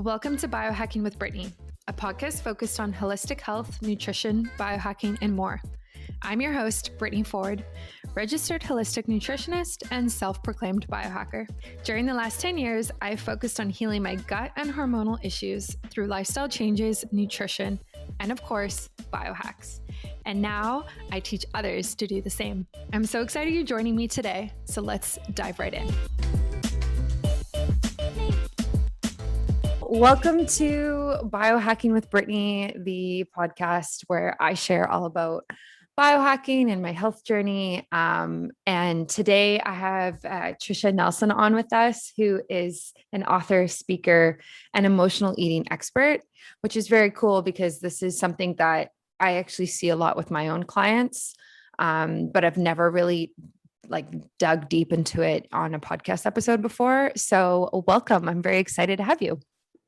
Welcome to Biohacking with Brittany, a podcast focused on holistic health, nutrition, biohacking, and more. I'm your host, Brittany Ford, registered holistic nutritionist and self-proclaimed biohacker. During the last 10 years, I've focused on healing my gut and hormonal issues through lifestyle changes, nutrition, and of course, biohacks. And now I teach others to do the same. I'm so excited you're joining me today, so let's dive right in. Welcome to Biohacking with Brittany, the podcast where I share all about biohacking and my health journey. And today I have Tricia Nelson on with us, who is an author, speaker, and emotional eating expert, which is very cool because this is something that I actually see a lot with my own clients, but I've never really dug deep into it on a podcast episode before. So welcome. I'm very excited to have you.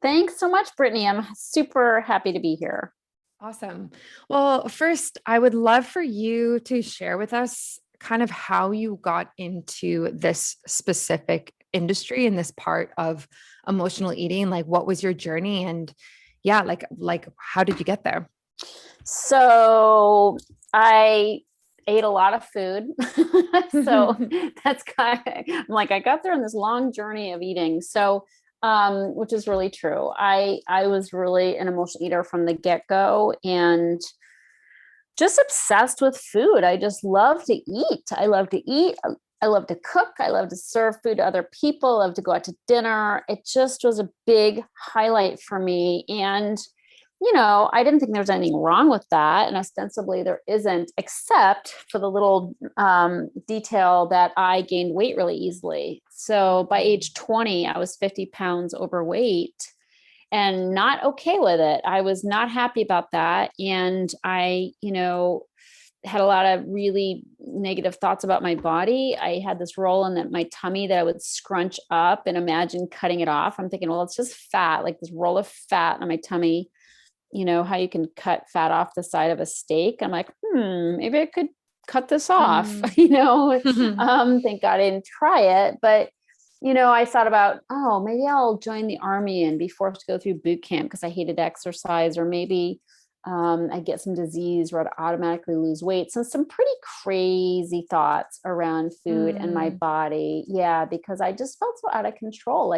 Thanks so much, Brittany. I'm super happy to be here. Awesome. Well, first, I would love for you to share with us kind of how you got into this specific industry and this part of emotional eating. Like, what was your journey? And yeah, how did you get there? So I ate a lot of food. So that's kind of, I got there on this long journey of eating. So which is really true. I was really an emotional eater from the get-go and just obsessed with food. I just love to eat. I love to eat. I love to cook. I love to serve food to other people. I love to go out to dinner. It just was a big highlight for me. And I didn't think there was anything wrong with that. And ostensibly there isn't, except for the little detail that I gained weight really easily. So by age 20, I was 50 pounds overweight and not okay with it. I was not happy about that. And I, had a lot of really negative thoughts about my body. I had this roll in my tummy that I would scrunch up and imagine cutting it off. I'm thinking, well, it's just fat, like this roll of fat on my tummy. How you can cut fat off the side of a steak. I'm like, maybe I could cut this off, thank God I didn't try it. But, I thought about, maybe I'll join the army and be forced to go through boot camp because I hated exercise, or maybe I get some disease where I'd automatically lose weight. So some pretty crazy thoughts around food and my body. Yeah, because I just felt so out of control.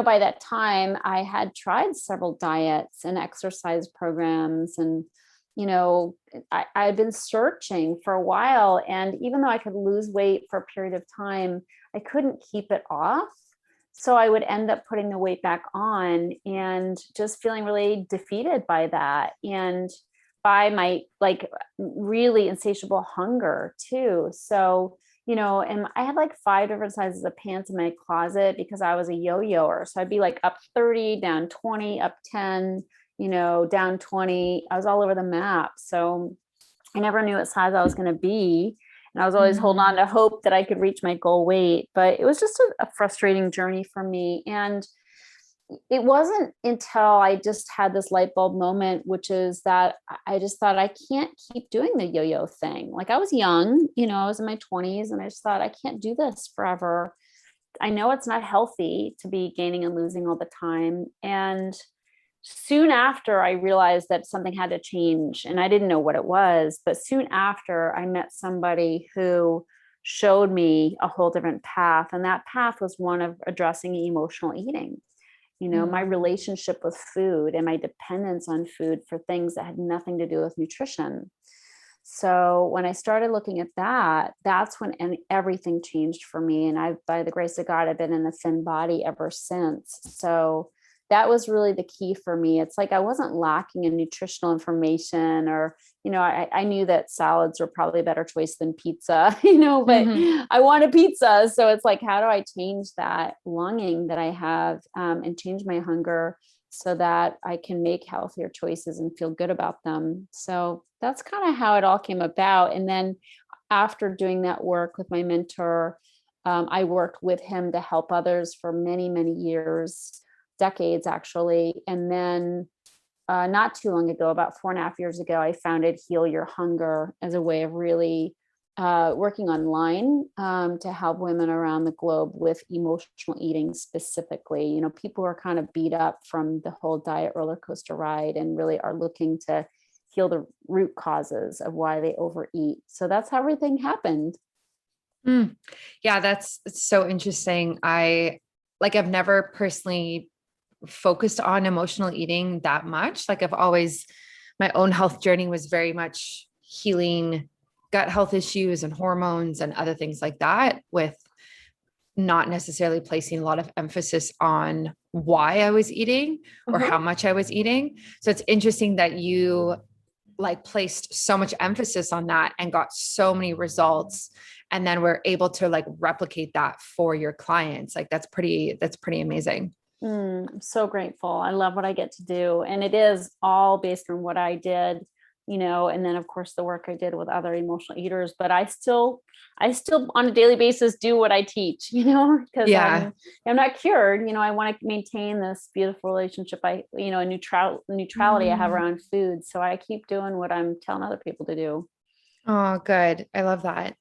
By that time I had tried several diets and exercise programs and, I'd been searching for a while. And even though I could lose weight for a period of time, I couldn't keep it off. So I would end up putting the weight back on and just feeling really defeated by that. And by my really insatiable hunger too. So and I had 5 different sizes of pants in my closet because I was a yo-yoer. So I'd be up 30, down 20, up 10, down 20. I was all over the map. So I never knew what size I was going to be. And I was always holding on to hope that I could reach my goal weight. But it was just a frustrating journey for me. And it wasn't until I just had this light bulb moment, which is that I just thought I can't keep doing the yo-yo thing. I was young, I was in my 20s, and I just thought I can't do this forever. I know it's not healthy to be gaining and losing all the time. And soon after I realized that something had to change, and I didn't know what it was, but soon after I met somebody who showed me a whole different path. And that path was one of addressing emotional eating. My relationship with food and my dependence on food for things that had nothing to do with nutrition. So when I started looking at that, that's when everything changed for me. And by the grace of God, I've been in a thin body ever since. So that was really the key for me. It's I wasn't lacking in nutritional information, or, I knew that salads were probably a better choice than pizza, but I wanted pizza. So it's how do I change that longing that I have and change my hunger so that I can make healthier choices and feel good about them. So that's kind of how it all came about. And then after doing that work with my mentor, I worked with him to help others for many, many years. Decades actually. And then not too long ago, about 4.5 years ago, I founded Heal Your Hunger as a way of really working online to help women around the globe with emotional eating specifically. You know, people are kind of beat up from the whole diet roller coaster ride and really are looking to heal the root causes of why they overeat. So that's how everything happened. Yeah, that's so interesting. I've never personally focused on emotional eating that much. Like I've always, my own health journey was very much healing gut health issues and hormones and other things like that, with not necessarily placing a lot of emphasis on why I was eating or how much I was eating. So it's interesting that you like placed so much emphasis on that and got so many results, and then we're able to like replicate that for your clients. Like that's pretty amazing. I'm so grateful. I love what I get to do. And it is all based on what I did, you know, and then of course the work I did with other emotional eaters, but I still on a daily basis do what I teach, you know, because Yeah. I'm not cured. You know, I want to maintain this beautiful relationship. A neutrality I have around food. So I keep doing what I'm telling other people to do. Oh, good. I love that.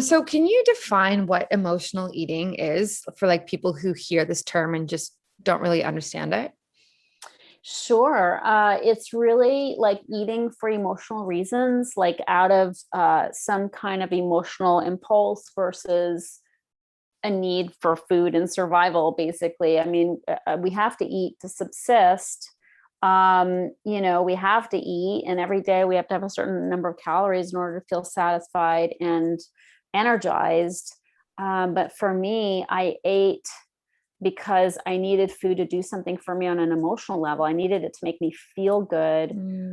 So can you define what emotional eating is for like people who hear this term and just don't really understand it? Sure. It's really like eating for emotional reasons, like out of some kind of emotional impulse versus a need for food and survival, basically. I mean, we have to eat to subsist. You know, we have to eat, and every day we have to have a certain number of calories in order to feel satisfied and energized. But for me, I ate because I needed food to do something for me on an emotional level. I needed it to make me feel good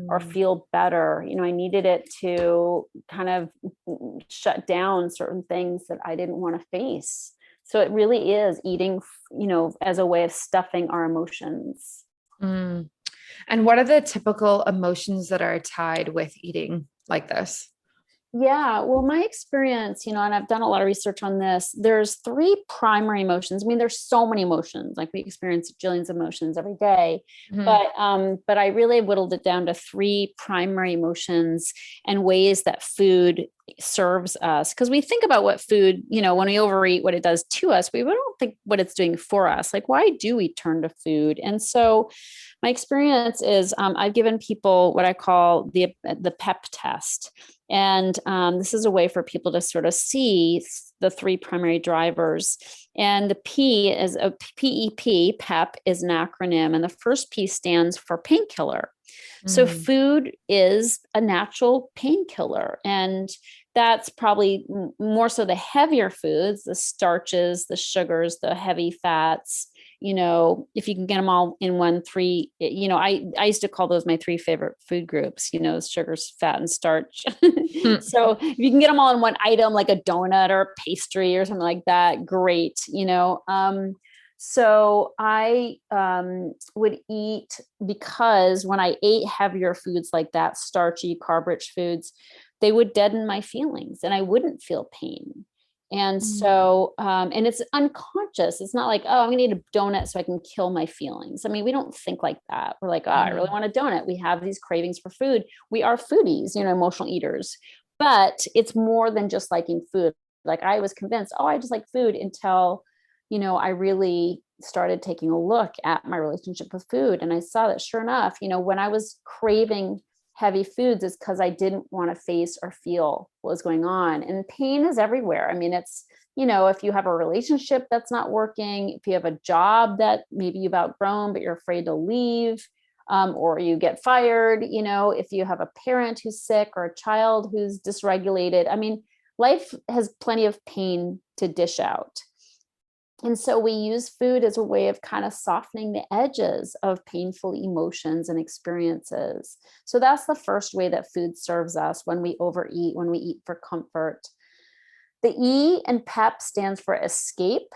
or Mm. feel better. You know, I needed it to kind of shut down certain things that I didn't want to face. So it really is eating, you know, as a way of stuffing our emotions. Mm. And what are the typical emotions that are tied with eating like this? Yeah, well, my experience, you know, and I've done a lot of research on this, there's three primary emotions. I mean, there's so many emotions, like we experience jillions of emotions every day. Mhm. But I really whittled it down to three primary emotions and ways that food serves us. Because we think about what food, you know, when we overeat, what it does to us, we don't think what it's doing for us. Like, why do we turn to food? And so my experience is I've given people what I call the PEP test. And this is a way for people to sort of see the three primary drivers. And the P is a PEP, PEP is an acronym. And the first P stands for painkiller. So Mm. food is a natural painkiller. And that's probably more so the heavier foods, the starches, the sugars, the heavy fats. You know, if you can get them all in one, three, you know, I used to call those my three favorite food groups, you know, sugars, fat, and starch. So if you can get them all in one item, like a donut or a pastry or something like that, great, you know. So I would eat, because when I ate heavier foods like that, starchy, carb-rich foods, they would deaden my feelings and I wouldn't feel pain. And Mm. so, and it's unconscious. It's not like, oh, I'm gonna eat a donut so I can kill my feelings. I mean, we don't think like that. We're like, oh, I really Mhm. want a donut. We have these cravings for food. We are foodies, you know, emotional eaters. But it's more than just liking food. Like I was convinced, oh, I just like food until, you know, I really started taking a look at my relationship with food. And I saw that sure enough, you know, when I was craving heavy foods, is because I didn't want to face or feel what was going on. And pain is everywhere. I mean, it's, you know, if you have a relationship that's not working, if you have a job that maybe you've outgrown, but you're afraid to leave, or you get fired, you know, if you have a parent who's sick or a child who's dysregulated. I mean, life has plenty of pain to dish out. And so we use food as a way of kind of softening the edges of painful emotions and experiences. So that's the first way that food serves us when we overeat, when we eat for comfort. The E in PEP stands for escape.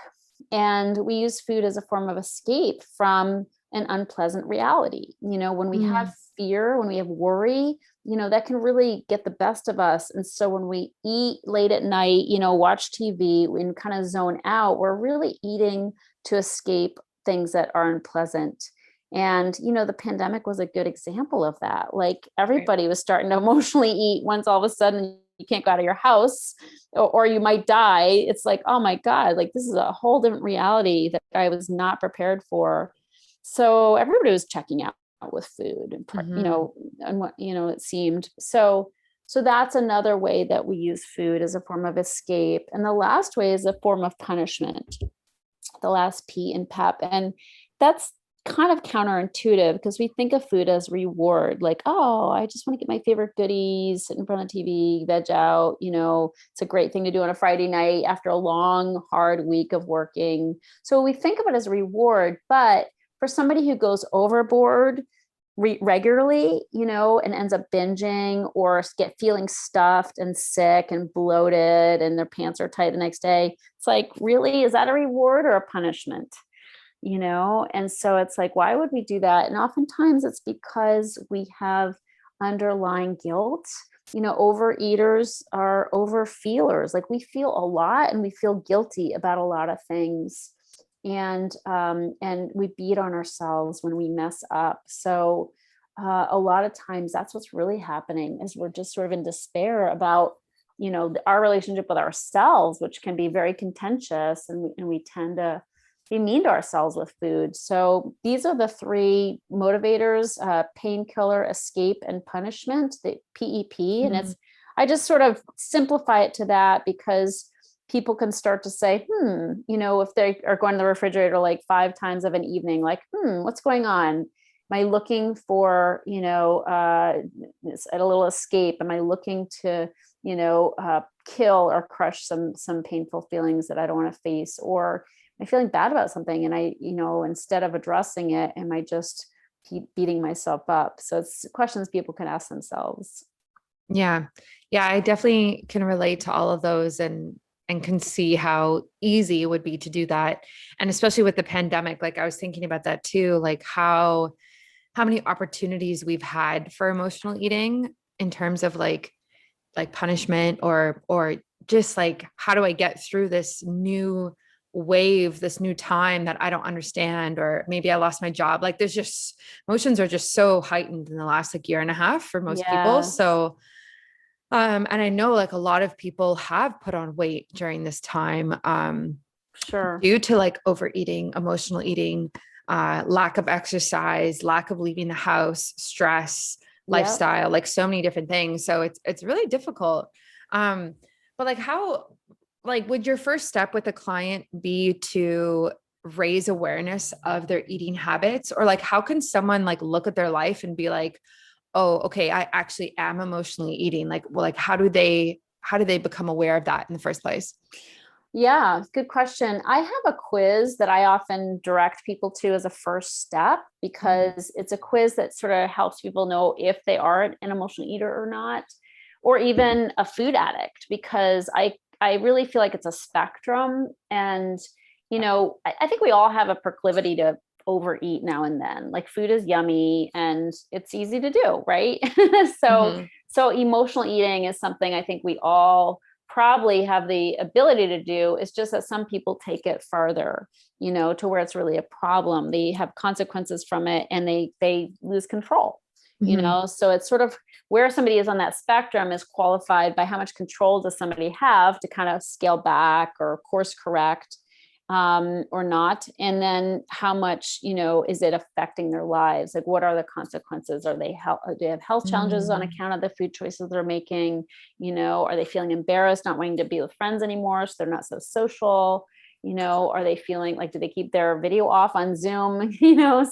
And we use food as a form of escape from an unpleasant reality. You know, when we have Mm. fear, when we have worry, you know, that can really get the best of us. And so when we eat late at night, you know, watch TV and kind of zone out, we're really eating to escape things that are unpleasant. And, you know, the pandemic was a good example of that. Like Right. everybody was starting to emotionally eat once all of a sudden you can't go out of your house, or you might die. It's like, oh my God, like this is a whole different reality that I was not prepared for. So everybody was checking out with food and, and what, it seemed. So that's another way that we use food as a form of escape. And the last way is a form of punishment, the last P in PEP. And that's kind of counterintuitive because we think of food as reward, like, oh, I just want to get my favorite goodies, sit in front of the TV, veg out. It's a great thing to do on a Friday night after a long, hard week of working. So we think of it as a reward. But for somebody who goes overboard regularly, and ends up binging or get feeling stuffed and sick and bloated and their pants are tight the next day, it's like, really, is that a reward or a punishment? And so it's like, why would we do that? And oftentimes it's because we have underlying guilt. Overeaters are overfeelers. Like, we feel a lot and we feel guilty about a lot of things. And we beat on ourselves when we mess up. So a lot of times that's what's really happening, is we're just sort of in despair about, our relationship with ourselves, which can be very contentious, and we tend to be mean to ourselves with food. So these are the three motivators: painkiller, escape, and punishment, the PEP. And I just sort of simplify it to that because people can start to say, if they are going to the refrigerator like 5 times of an evening, like, what's going on? Am I looking for, a little escape? Am I looking to, kill or crush some painful feelings that I don't want to face? Or am I feeling bad about something? And I, instead of addressing it, am I just keep beating myself up? So it's questions people can ask themselves. Yeah. Yeah. I definitely can relate to all of those and can see how easy it would be to do that. And especially with the pandemic, like I was thinking about that too, like how many opportunities we've had for emotional eating in terms of like punishment or just like, how do I get through this new wave, this new time that I don't understand, or maybe I lost my job. Like, there's just, emotions are just so heightened in the last like year and a half for most people. So and I know like a lot of people have put on weight during this time, sure, due to like overeating, emotional eating, lack of exercise, lack of leaving the house, stress, lifestyle, like so many different things. So it's really difficult. But like, how, like, would your first step with a client be to raise awareness of their eating habits? Or like, how can someone like look at their life and be like, oh, okay, I actually am emotionally eating? Like, well, like, how do they become aware of that in the first place? Yeah, good question. I have a quiz that I often direct people to as a first step, because it's a quiz that sort of helps people know if they are an emotional eater or not, or even a food addict, because I really feel like it's a spectrum. And, I think we all have a proclivity to overeat now and then. Like, food is yummy and it's easy to do, right? So emotional eating is something I think we all probably have the ability to do. It's just that some people take it farther, to where it's really a problem. They have consequences from it and they lose control, so it's sort of where somebody is on that spectrum is qualified by how much control does somebody have to kind of scale back or course correct, or not. And then how much, is it affecting their lives? Like, what are the consequences? Do they have health challenges on account of the food choices they're making? Are they feeling embarrassed, not wanting to be with friends anymore, so they're not so social? Are they feeling like, do they keep their video off on Zoom? Yeah.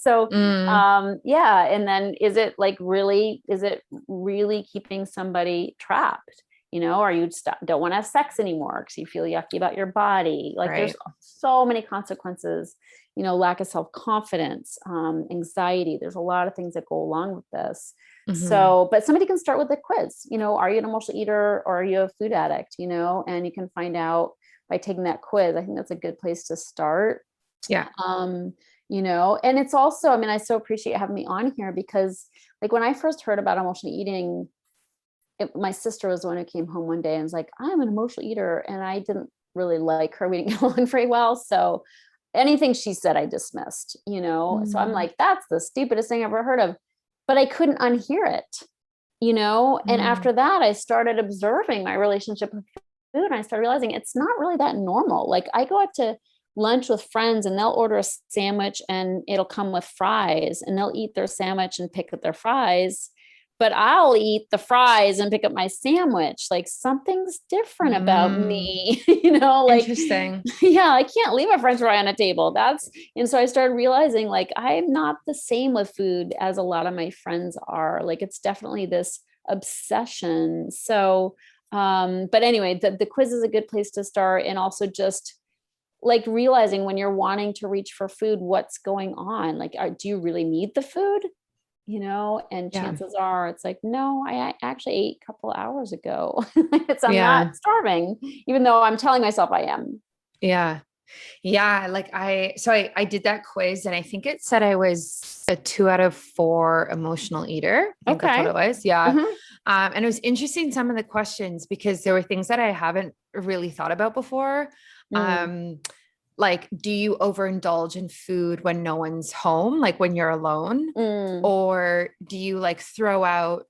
And then is it really keeping somebody trapped? Or you don't want to have sex anymore because you feel yucky about your body. Like, right. There's so many consequences, lack of self-confidence, anxiety. There's a lot of things that go along with this. So, but somebody can start with the quiz, are you an emotional eater or are you a food addict, and you can find out by taking that quiz. I think that's a good place to start. Yeah. And it's also, I so appreciate you having me on here, because like when I first heard about emotional eating, my sister was the one who came home one day and was like, I'm an emotional eater. And I didn't really like her. We didn't get along very well. So anything she said, I dismissed, So I'm like, that's the stupidest thing I've ever heard of. But I couldn't unhear it. And Mm. after that, I started observing my relationship with food, and I started realizing it's not really that normal. Like, I go out to lunch with friends and they'll order a sandwich and it'll come with fries, and they'll eat their sandwich and pick up their fries. But I'll eat the fries and pick up my sandwich. Like, something's different about Mm. me, like, Interesting. yeah, I can't leave a French fry on a table. And so I started realizing, like, I'm not the same with food as a lot of my friends are. Like, it's definitely this obsession. So, but anyway, the quiz is a good place to start. And also just like realizing when you're wanting to reach for food, what's going on? Like, do you really need the food? And Yeah. chances are it's like, no, I actually ate a couple hours ago. I'm not Yeah. starving, even though I'm telling myself I am. Yeah. Yeah. Like I did that quiz and I think it said I was a 2 out of 4 emotional eater. I think that's what Okay. it was. Yeah. Mhm. And it was interesting, some of the questions, because there were things that I haven't really thought about before. Mm. Um, like, do you overindulge in food when no one's home, like when you're alone? Mm. Or do you like throw out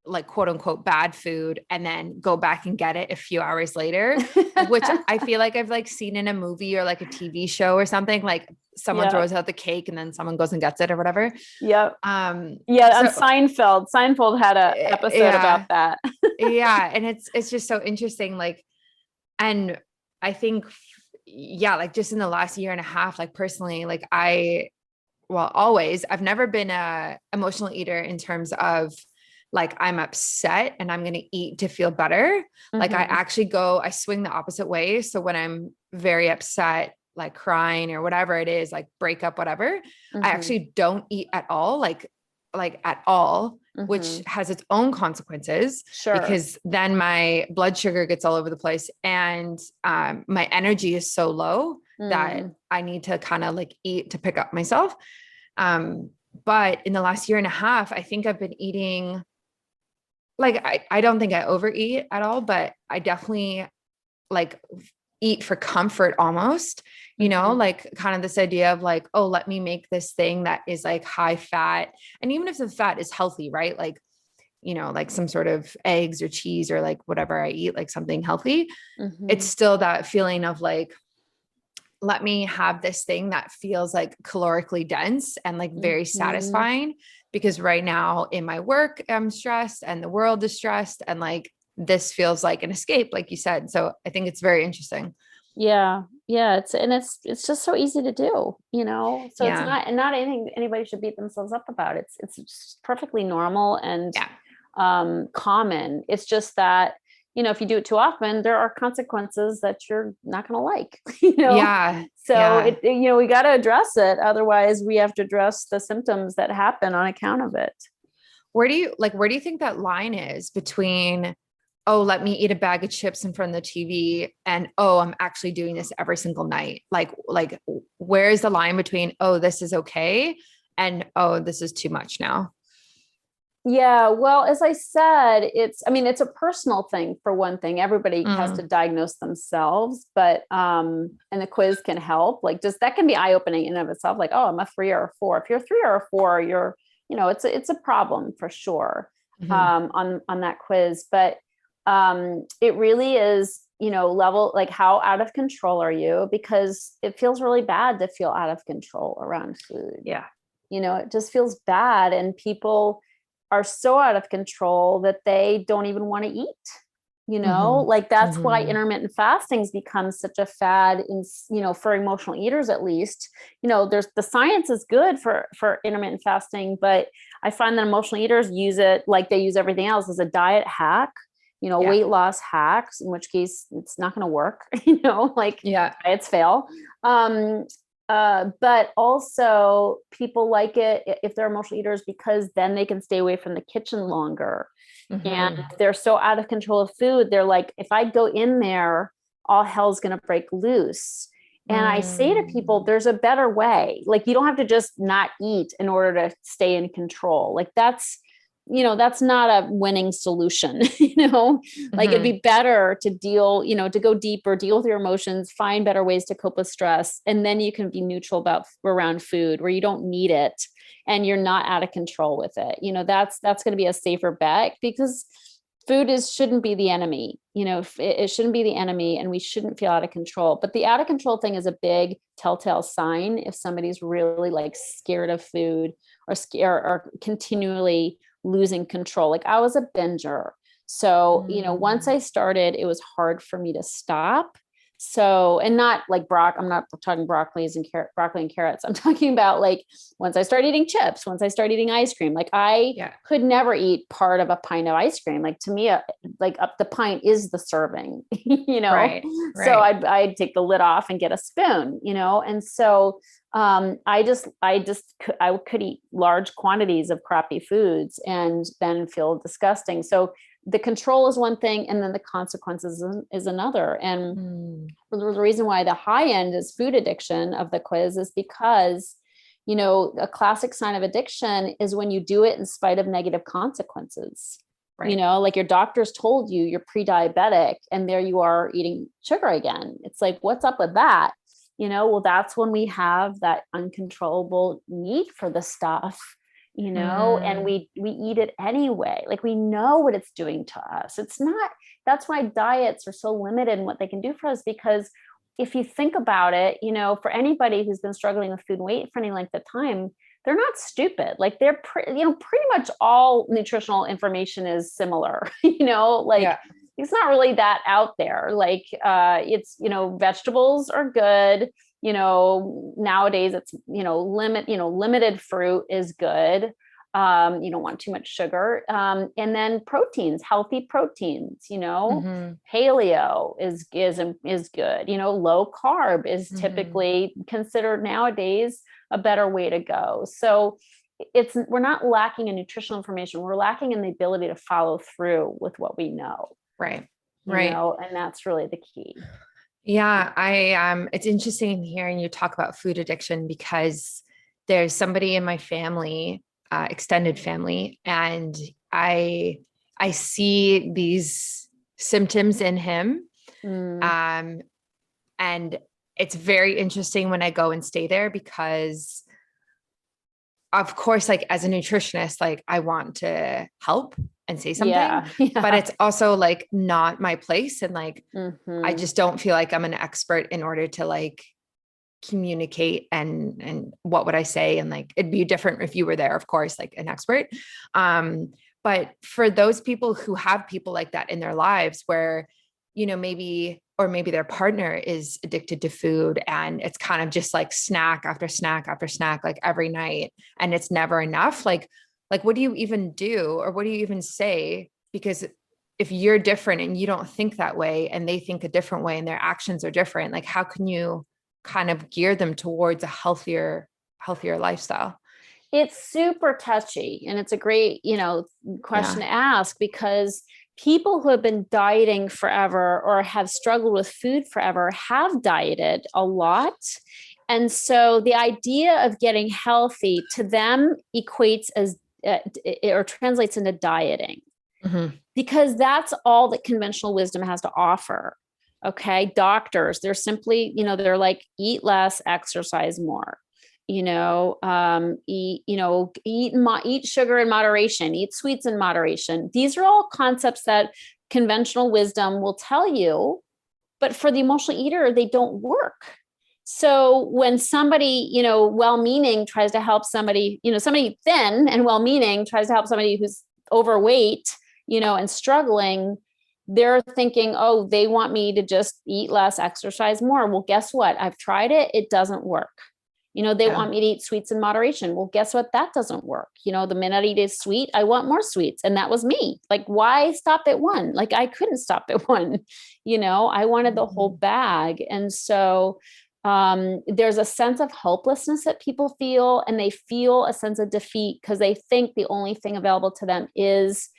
like quote unquote bad food and then go back and get it a few hours later, which I feel like I've like seen in a movie or like a TV show or something, like someone Yeah. throws out the cake and then someone goes and gets it or whatever. Yep. Um, Yeah. On so Seinfeld had a episode about yeah, that. yeah. And it's just so interesting. Like, and I think, yeah, like just in the last year and a half, like personally, like well, always, I've never been a emotional eater in terms of like, I'm upset and I'm going to eat to feel better. Like Mhm. I swing the opposite way. So when I'm very upset, like crying or whatever it is, like breakup, whatever, I Mhm. actually don't eat at all, like at all, which Mhm. has its own consequences Sure. because then my blood sugar gets all over the place and my energy is so low that Mm. I need to kind of like eat to pick up myself. Um, but in the last year and a half, I think I've been eating like I don't think I overeat at all, but I definitely like eat for comfort almost, Mhm. like kind of this idea of like, oh, let me make this thing that is like high fat. And even if the fat is healthy, right? Like, like some sort of eggs or cheese or like whatever I eat, like something healthy, it's Mhm. still that feeling of like, let me have this thing that feels like calorically dense and like very Mhm. satisfying, because right now in my work I'm stressed and the world is stressed, and like this feels like an escape, like you said. So I think it's very interesting. Yeah. Yeah. It's just so easy to do. So it's Yeah. not anything anybody should beat themselves up about. It's just perfectly normal and Yeah. common. It's just that, if you do it too often, there are consequences that you're not going to like, Yeah. So Yeah. we got to address it. Otherwise, we have to address the symptoms that happen on account of it. Where do you think that line is between, oh, let me eat a bag of chips in front of the TV, and oh, I'm actually doing this every single night? Like where is the line between, oh, this is okay, and oh, this is too much now? Yeah, well, as I said, it's a personal thing for one thing. Everybody has to Mm, diagnose themselves, but and the quiz can help. Like, just that can be eye-opening in and of itself. Like, oh, I'm a 3 or a 4. If you're 3 or a 4, it's a problem for sure, mhm. on that quiz. But it really is, level, like, how out of control are you? Because it feels really bad to feel out of control around food. Yeah. It just feels bad, and people are so out of control that they don't even want to eat. Mhm. Like, that's why Mhm. intermittent fasting's become such a fad for emotional eaters, at least. There's the science is good for intermittent fasting, but I find that emotional eaters use it like they use everything else as a diet hack, Yeah. weight loss hacks, in which case it's not going to work, like, Yeah. diets fail. um but also people like it if they're emotional eaters, because then they can stay away from the kitchen longer. And Mhm. they're so out of control of food. They're like, if I go in there, all hell's going to break loose. And I say to people, Mm. there's a better way. Like, you don't have to just not eat in order to stay in control. Like, that's not a winning solution, like it'd Mhm. be better to deal, to go deeper, deal with your emotions, find better ways to cope with stress. And then you can be neutral around food where you don't need it and you're not out of control with it. That's going to be a safer bet, because shouldn't be the enemy. It shouldn't be the enemy, and we shouldn't feel out of control. But the out of control thing is a big telltale sign if somebody's really like scared of food or scared or continually losing control. Like I was a binger. So, once I started, it was hard for me to stop. So, and not like I'm not talking broccoli and carrots. I'm talking about like once I started eating chips, once I started eating ice cream, like I could never eat part of a pint of ice cream. Like to me, like up the pint is the serving, Right. So I'd take the lid off and get a spoon, and so I could eat large quantities of crappy foods and then feel disgusting. So the control is one thing, and then the consequences is another. And the reason why the high end is food addiction of the quiz is because, a classic sign of addiction is when you do it in spite of negative consequences. Right. Like your doctors told you you're pre-diabetic and there you are eating sugar again. It's like, what's up with that? Well, that's when we have that uncontrollable need for the stuff, and we eat it anyway. Like we know what it's doing to us. That's why diets are so limited in what they can do for us, because if you think about it, for anybody who's been struggling with food and weight for any length of time, they're not stupid. Like they're pretty much all nutritional information is similar, it's not really that out there. Like, it's, vegetables are good. Nowadays it's, limited fruit is good. You don't want too much sugar. And then proteins, healthy proteins, paleo is good. Low carb is typically considered nowadays a better way to go. So we're not lacking in nutritional information. We're lacking in the ability to follow through with what we know. Right. And that's really the key. Yeah. It's interesting hearing you talk about food addiction, because there's somebody in my family, extended family, and I see these symptoms in him. And it's very interesting when I go and stay there, because of course, like as a nutritionist, like I want to help and say something, but it's also like not my place. And like, I just don't feel like I'm an expert in order to like communicate and what would I say? And like, it'd be different if you were there, of course, like an expert. But for those people who have people like that in their lives where, maybe their partner is addicted to food and it's kind of just like snack after snack after snack, like every night, and it's never enough. Like, what do you even do? Or what do you even say? Because if you're different and you don't think that way and they think a different way and their actions are different, like how can you kind of gear them towards a healthier lifestyle? It's super touchy, and it's a great, question to ask, because people who have been dieting forever or have struggled with food forever have dieted a lot. And so the idea of getting healthy to them equates as or translates into dieting, because that's all that conventional wisdom has to offer. Okay. Doctors, they're simply, they're like, eat less, exercise more, eat sugar in moderation, eat sweets in moderation. These are all concepts that conventional wisdom will tell you, but for the emotional eater, they don't work. So when somebody, well-meaning tries to help somebody, somebody thin and well-meaning tries to help somebody who's overweight, and struggling, they're thinking, oh, they want me to just eat less, exercise more. Well, guess what? I've tried it. It doesn't work. They want me to eat sweets in moderation. Well, guess what? That doesn't work. The minute I eat a sweet, I want more sweets. And that was me. Like, why stop at one? Like, I couldn't stop at one. I wanted the whole bag. And so there's a sense of hopelessness that people feel, and they feel a sense of defeat because they think the only thing available to them is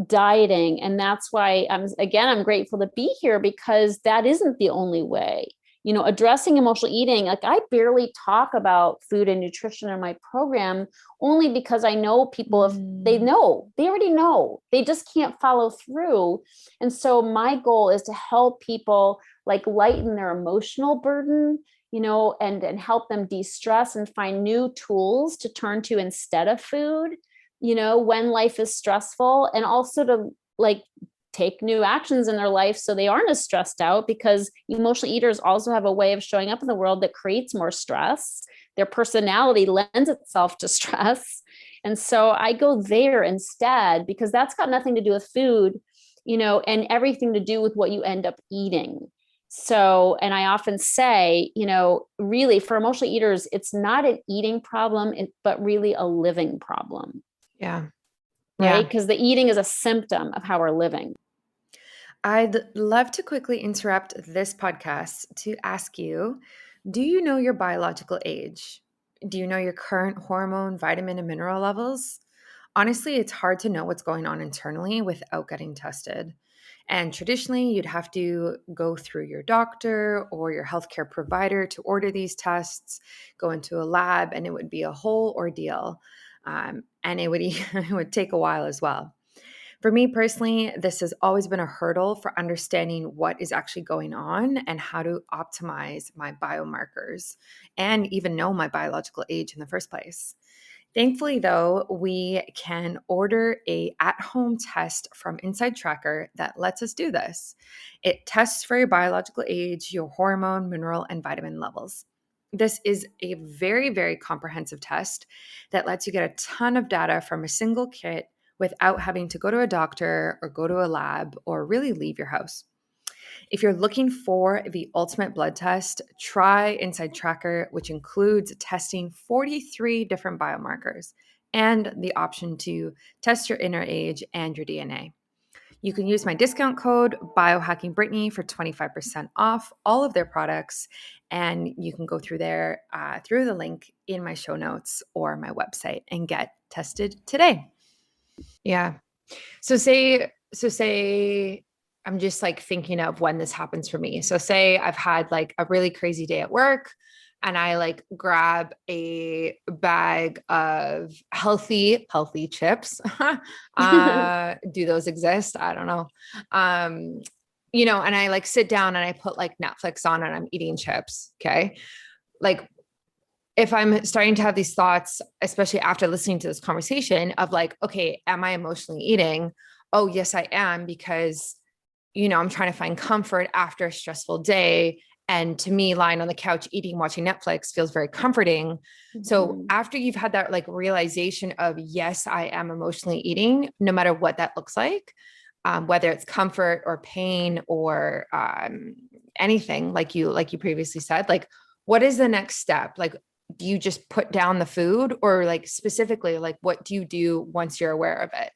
dieting. And that's why I'm grateful to be here, because that isn't the only way. addressing emotional eating, like I barely talk about food and nutrition in my program, only because I know people, if they already know, they just can't follow through. And so my goal is to help people like lighten their emotional burden, and help them de-stress and find new tools to turn to instead of food, when life is stressful, and also to like take new actions in their life so they aren't as stressed out, because emotional eaters also have a way of showing up in the world that creates more stress. Their personality lends itself to stress. And so I go there instead, because that's got nothing to do with food, and everything to do with what you end up eating. So, and I often say, really for emotional eaters, it's not an eating problem, but really a living problem. Yeah. Right. Because the eating is a symptom of how we're living. I'd love to quickly interrupt this podcast to ask you, do you know your biological age? Do you know your current hormone, vitamin, and mineral levels? Honestly, it's hard to know what's going on internally without getting tested. And traditionally, you'd have to go through your doctor or your healthcare provider to order these tests, go into a lab, and it would be a whole ordeal. And it would, it would take a while as well. For me personally, this has always been a hurdle for understanding what is actually going on and how to optimize my biomarkers and even know my biological age in the first place. Thankfully, though, we can order a at-home test from Inside Tracker that lets us do this. It tests for your biological age, your hormone, mineral, and vitamin levels. This is a very, very comprehensive test that lets you get a ton of data from a single kit without having to go to a doctor or go to a lab or really leave your house. If you're looking for the ultimate blood test, try Inside Tracker, which includes testing 43 different biomarkers and the option to test your inner age and your DNA. You can use my discount code BiohackingBrittany for 25% off all of their products, and you can go through there through the link in my show notes or my website and get tested today. Yeah. So say I'm just like thinking of when this happens for me. So say I've had like a really crazy day at work and I like grab a bag of healthy chips. Do those exist? I don't know. And I like sit down and I put like Netflix on and I'm eating chips. Okay. Like if I'm starting to have these thoughts, especially after listening to this conversation of like, okay, am I emotionally eating? Oh, yes, I am, because, I'm trying to find comfort after a stressful day. And to me, lying on the couch, eating, watching Netflix feels very comforting. Mm-hmm. So after you've had that like realization of, yes, I am emotionally eating, no matter what that looks like, whether it's comfort or pain or anything like you previously said, like, what is the next step? Like, do you just put down the food, or like specifically, like what do you do once you're aware of it?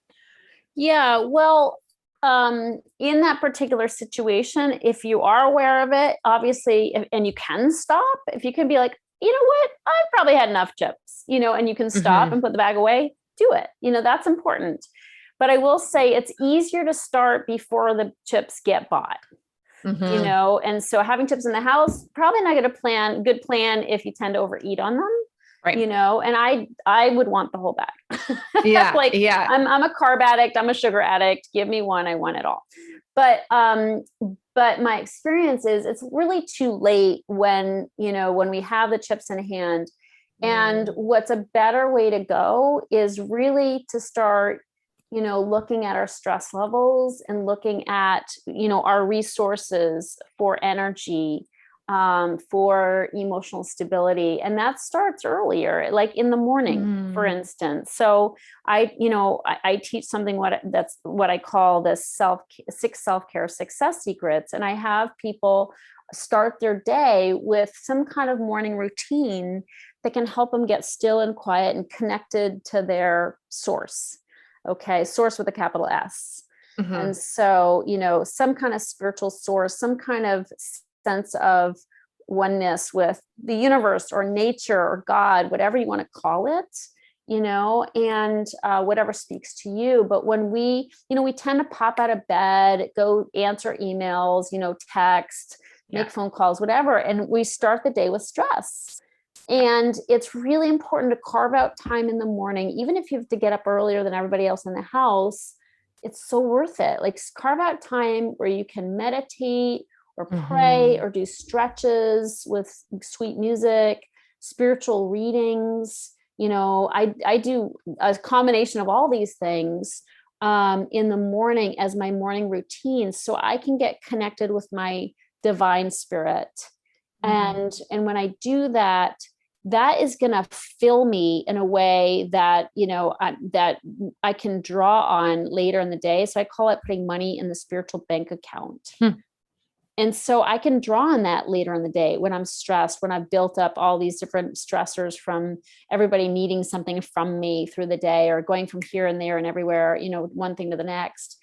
Yeah, well, in that particular situation, if you are aware of it, obviously, and you can stop, if you can be like, you know what, I've probably had enough chips, and you can stop and put the bag away, do it. That's important. But I will say it's easier to start before the chips get bought. And so having chips in the house, probably not a good plan if you tend to overeat on them. Right. And I would want the whole bag. Yeah. Like, yeah. I'm a carb addict. I'm a sugar addict. Give me one. I want it all. But my experience is it's really too late when we have the chips in hand. And what's a better way to go is really to start, looking at our stress levels and looking at, our resources for energy, for emotional stability. And that starts earlier, like in the morning, for instance. So I teach something that's what I call the 6 self-care success secrets. And I have people start their day with some kind of morning routine that can help them get still and quiet and connected to their source. Okay. Source with a capital S. And so, some kind of spiritual source, some kind of sense of oneness with the universe or nature or God, whatever you want to call it, and whatever speaks to you. But when we tend to pop out of bed, go answer emails, text, make phone calls, whatever. And we start the day with stress. And it's really important to carve out time in the morning, even if you have to get up earlier than everybody else in the house. It's so worth it. Like carve out time where you can meditate or pray or do stretches with sweet music, spiritual readings. I do a combination of all these things in the morning as my morning routine, so I can get connected with my divine spirit. And when I do that, that is going to fill me in a way that, that I can draw on later in the day. So I call it putting money in the spiritual bank account. And so I can draw on that later in the day when I'm stressed, when I've built up all these different stressors from everybody needing something from me through the day, or going from here and there and everywhere, one thing to the next,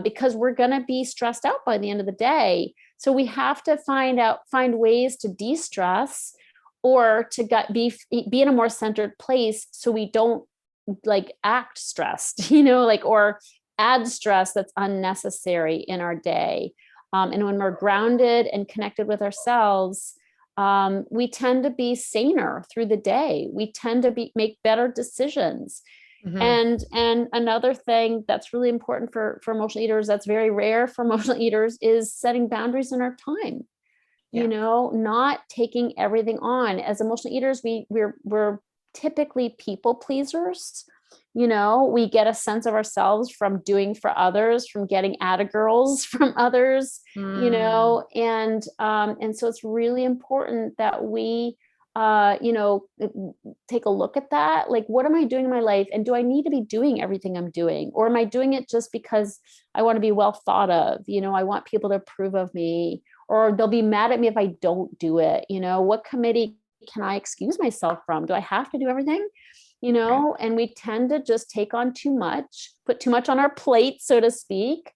because we're going to be stressed out by the end of the day. So we have to find ways to de-stress, or to be in a more centered place, so we don't act stressed, or add stress that's unnecessary in our day. And when we're grounded and connected with ourselves, we tend to be saner through the day. We tend to make better decisions. And another thing that's really important for emotional eaters, that's very rare for emotional eaters, is setting boundaries in our time. Not taking everything on. As emotional eaters, we're typically people pleasers. We get a sense of ourselves from doing for others, from getting girls from others, and so it's really important that we, take a look at that. Like, what am I doing in my life? And do I need to be doing everything I'm doing? Or am I doing it just because I want to be well thought of? I want people to approve of me, or they'll be mad at me if I don't do it. What committee can I excuse myself from? Do I have to do everything? And we tend to just take on too much, put too much on our plate, so to speak.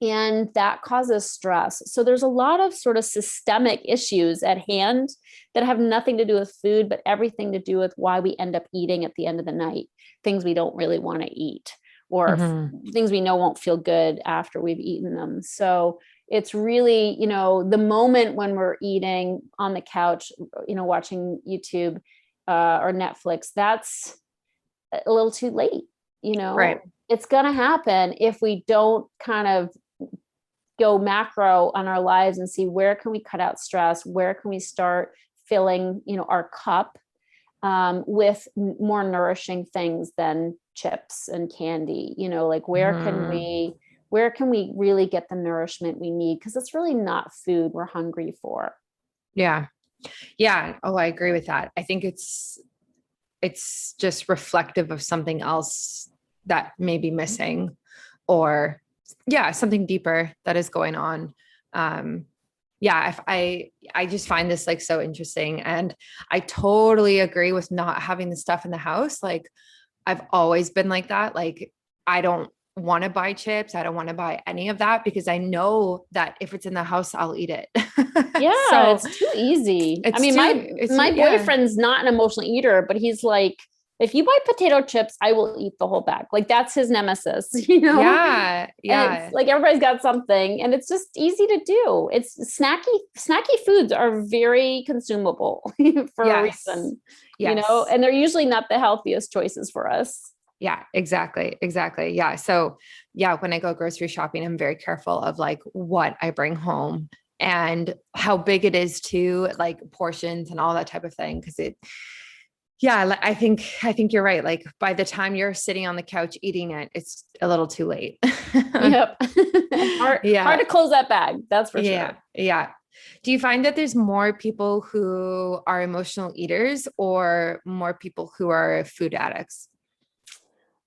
And that causes stress. So there's a lot of sort of systemic issues at hand that have nothing to do with food, but everything to do with why we end up eating at the end of the night, things we don't really want to eat, or things we know won't feel good after we've eaten them. So it's really, the moment when we're eating on the couch, watching YouTube or Netflix, that's a little too late, Right. It's going to happen if we don't kind of go macro on our lives and see, where can we cut out stress? Where can we start filling, our cup with more nourishing things than chips and candy? Where can we really get the nourishment we need? Because it's really not food we're hungry for. Yeah. Oh, I agree with that. I think it's just reflective of something else that may be missing, or something deeper that is going on. If I just find this so interesting, and I totally agree with not having the stuff in the house. Like, I've always been like that. Like, I don't want to buy chips. I don't want to buy any of that, because I know that if it's in the house, I'll eat it. Yeah. So it's too easy. My boyfriend's not an emotional eater, but he's like, if you buy potato chips, I will eat the whole bag. Like, that's his nemesis, Yeah. And it's like, everybody's got something, and it's just easy to do. It's snacky foods are very consumable for a reason, and they're usually not the healthiest choices for us. Yeah, exactly. Yeah. So when I go grocery shopping, I'm very careful of what I bring home and how big it is to portions and all that type of thing. Cause I think you're right. Like, by the time you're sitting on the couch eating it, it's a little too late. Yep. Hard to close that bag. That's for sure. Yeah. Do you find that there's more people who are emotional eaters, or more people who are food addicts?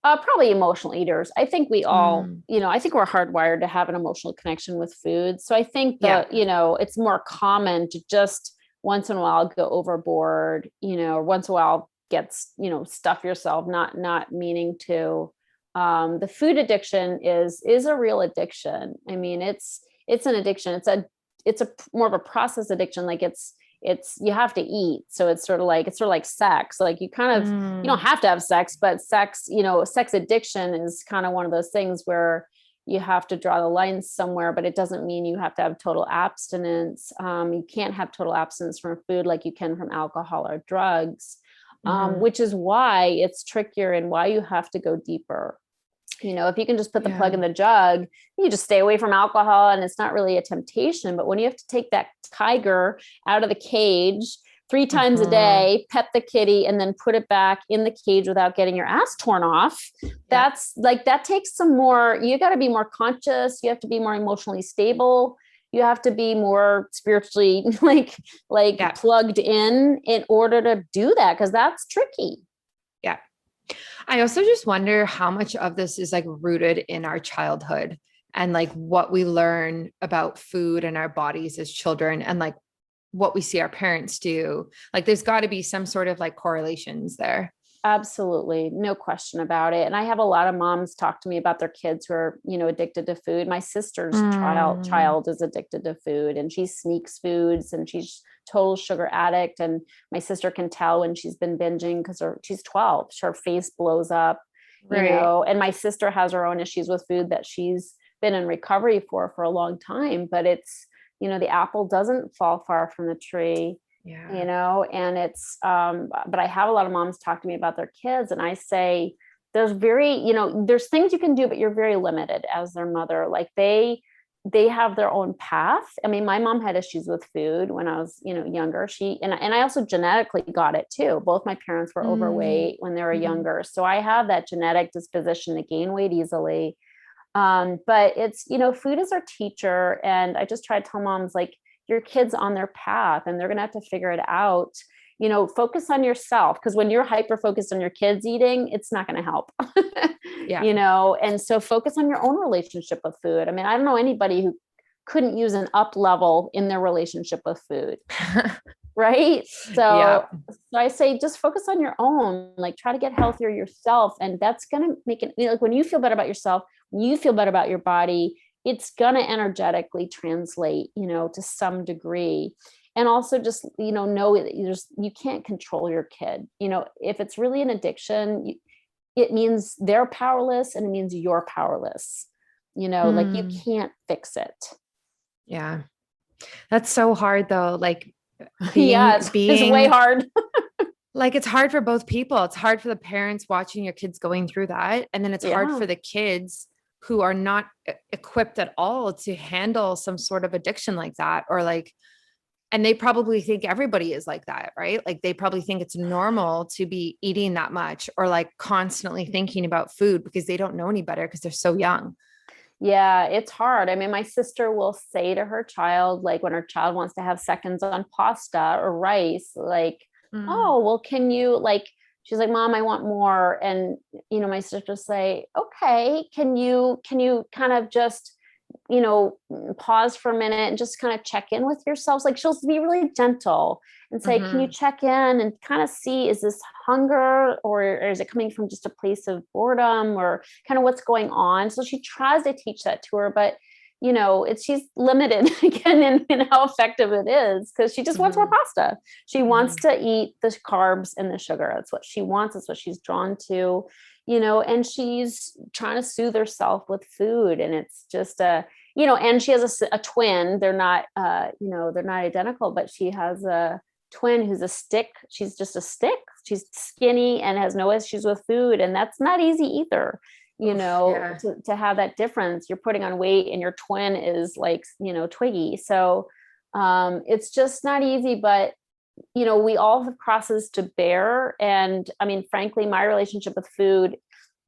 Probably emotional eaters. I think we all, I think we're hardwired to have an emotional connection with food. So I think that, it's more common to just once in a while go overboard, or once in a while gets, stuff yourself, not meaning to. The food addiction is a real addiction. I mean, it's an addiction. It's a more of a process addiction. Like, it's you have to eat. So it's sort of like sex. Like, you kind of, you don't have to have sex, but sex, sex addiction is kind of one of those things where you have to draw the lines somewhere, but it doesn't mean you have to have total abstinence. You can't have total abstinence from food like you can from alcohol or drugs, which is why it's trickier and why you have to go deeper. If you can just put the plug in the jug, you just stay away from alcohol and it's not really a temptation. But when you have to take that tiger out of the cage 3 times a day, pet the kitty, and then put it back in the cage without getting your ass torn off, that's like, that takes some more, you got to be more conscious. You have to be more emotionally stable. You have to be more spiritually plugged in order to do that. 'Cause that's tricky. Yeah. I also just wonder how much of this is like rooted in our childhood and like what we learn about food and our bodies as children and like what we see our parents do. Like there's got to be some sort of like correlations there. Absolutely. No question about it. And I have a lot of moms talk to me about their kids who are, addicted to food. My sister's child is addicted to food and she sneaks foods and she's total sugar addict. And my sister can tell when she's been binging because she's 12, her face blows up, and my sister has her own issues with food that she's been in recovery for a long time, but it's, the apple doesn't fall far from the tree. And it's, but I have a lot of moms talk to me about their kids and I say, there's there's things you can do, but you're very limited as their mother. Like they have their own path. I mean, my mom had issues with food when I was, younger. And I also genetically got it too. Both my parents were overweight when they were younger. So I have that genetic disposition to gain weight easily. But it's, food is our teacher. And I just try to tell moms, like, your kid's on their path and they're going to have to figure it out. Focus on yourself. Because when you're hyper focused on your kids eating, it's not going to help. And so focus on your own relationship with food. I mean, I don't know anybody who couldn't use an up level in their relationship with food. Right. So I say, just focus on your own, like try to get healthier yourself. And that's going to make it, like when you feel better about yourself, when you feel better about your body, it's going to energetically translate, to some degree. And also just, know that you can't control your kid. If it's really an addiction, it means they're powerless and it means you're powerless, like you can't fix it. Yeah. That's so hard though. Like it's way hard. Like it's hard for both people. It's hard for the parents watching your kids going through that. And then it's hard for the kids who are not equipped at all to handle some sort of addiction like that, or like, and they probably think everybody is like that, right? Like they probably think it's normal to be eating that much or like constantly thinking about food because they don't know any better because they're so young. Yeah, it's hard. I mean, my sister will say to her child, like when her child wants to have seconds on pasta or rice, like, oh, well, can you like, she's like, Mom, I want more. And, my sister say, okay, can you kind of just, pause for a minute and just kind of check in with yourselves. Like she'll be really gentle and say, can you check in and kind of see, is this hunger or is it coming from just a place of boredom or kind of what's going on? So she tries to teach that to her, but she's limited again in how effective it is because she just wants more pasta. She wants to eat the carbs and the sugar. That's what she wants. That's what she's drawn to, and she's trying to soothe herself with food. And it's just and she has a twin. They're not, they're not identical, but she has a twin who's a stick. She's just a stick. She's skinny and has no issues with food. And that's not easy either. To have that difference, you're putting on weight and your twin is like, twiggy. So it's just not easy, but we all have crosses to bear. And I mean, frankly, my relationship with food,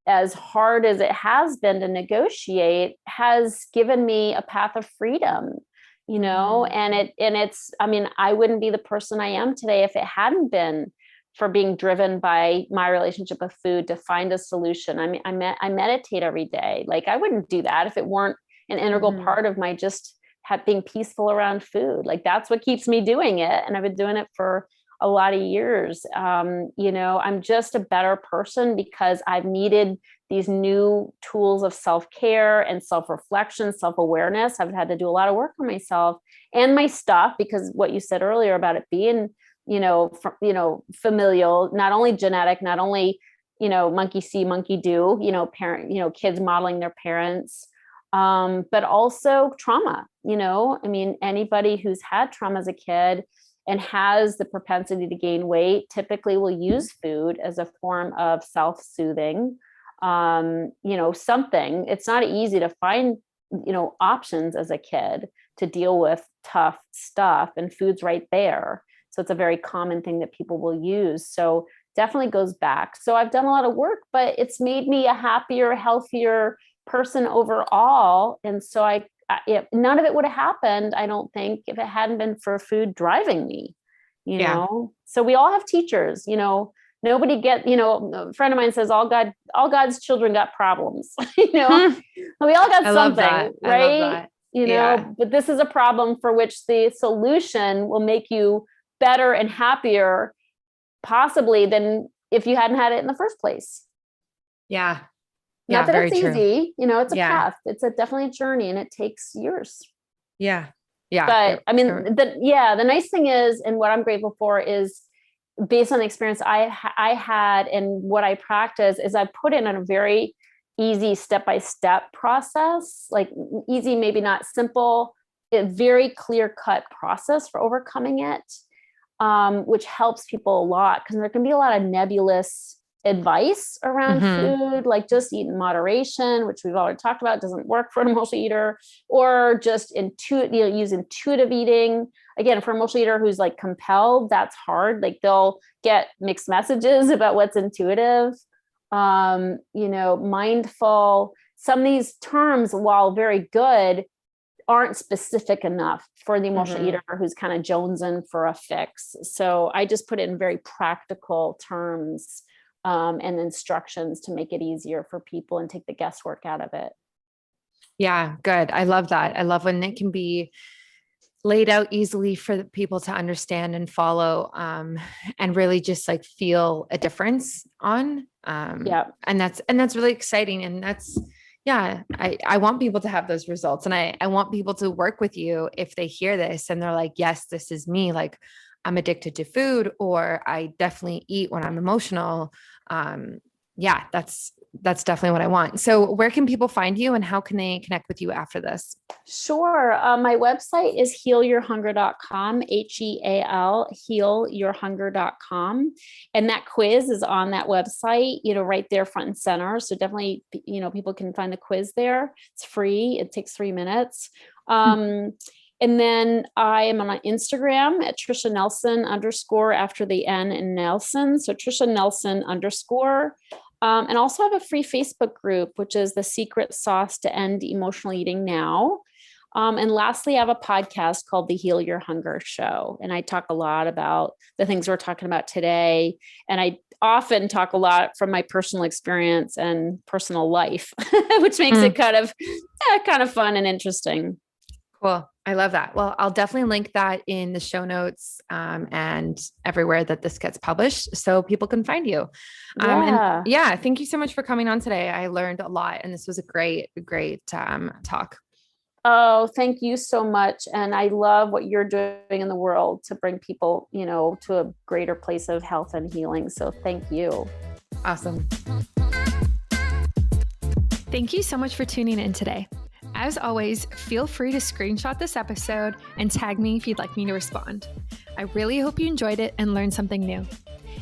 as hard as it has been to negotiate, has given me a path of freedom, and it's, I mean, I wouldn't be the person I am today if it hadn't been for being driven by my relationship with food to find a solution. I mean, I meditate every day. Like I wouldn't do that if it weren't an integral part of my just being peaceful around food. Like that's what keeps me doing it. And I've been doing it for a lot of years. I'm just a better person because I've needed these new tools of self-care and self-reflection, self-awareness. I've had to do a lot of work on myself and my stuff because what you said earlier about it being familial, not only genetic, not only, monkey see, monkey do, parent, kids modeling their parents. but also trauma. I mean, anybody who's had trauma as a kid and has the propensity to gain weight typically will use food as a form of self-soothing. Something. It's not easy to find, options as a kid to deal with tough stuff, and food's right there. So it's a very common thing that people will use. So definitely goes back. So I've done a lot of work, but it's made me a happier, healthier person overall. And so none of it would have happened, I don't think, if it hadn't been for food driving me, So we all have teachers, nobody a friend of mine says all God's children got problems, we all got something, right? But this is a problem for which the solution will make you better and happier, possibly, than if you hadn't had it in the first place. Yeah. Not that it's true. Easy, it's a path. It's definitely a journey, and it takes years. Yeah. Yeah. But I mean, the nice thing is, and what I'm grateful for is, based on the experience I had and what I practice, is I put in a very easy step-by-step process, like easy, maybe not simple, a very clear-cut process for overcoming it, which helps people a lot, because there can be a lot of nebulous advice around food, like just eat in moderation, which we've already talked about, doesn't work for an emotional eater, or just use intuitive eating. Again, for an emotional eater who's like compelled, that's hard. Like they'll get mixed messages about what's intuitive, mindful. Some of these terms, while very good, aren't specific enough for the emotional eater who's kind of jonesing for a fix. So I just put it in very practical terms, and instructions to make it easier for people and take the guesswork out of it. Yeah, good. I love that. I love when it can be laid out easily for the people to understand and follow, and really just like feel a difference on. And that's really exciting. And I want people to have those results, and I want people to work with you if they hear this and they're like, yes, this is me. Like, I'm addicted to food, or I definitely eat when I'm emotional. That's definitely what I want. So where can people find you, and how can they connect with you after this? Sure. My website is healyourhunger.com, HEAL, healyourhunger.com. And that quiz is on that website, right there front and center. So definitely, people can find the quiz there. It's free. It takes 3 minutes. And then I am on Instagram at Tricia Nelson _ after the N in Nelson. So Tricia Nelson _. And also have a free Facebook group, which is The Secret Sauce to End Emotional Eating Now. And lastly, I have a podcast called The Heal Your Hunger Show. And I talk a lot about the things we're talking about today. And I often talk a lot from my personal experience and personal life, which makes it kind of fun and interesting. Cool. I love that. Well, I'll definitely link that in the show notes, and everywhere that this gets published, so people can find you. Thank you so much for coming on today. I learned a lot, and this was a great talk. Oh, thank you so much. And I love what you're doing in the world to bring people, to a greater place of health and healing. So thank you. Awesome. Thank you so much for tuning in today. As always, feel free to screenshot this episode and tag me if you'd like me to respond. I really hope you enjoyed it and learned something new.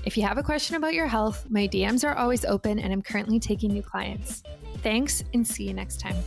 If you have a question about your health, my DMs are always open, and I'm currently taking new clients. Thanks, and see you next time.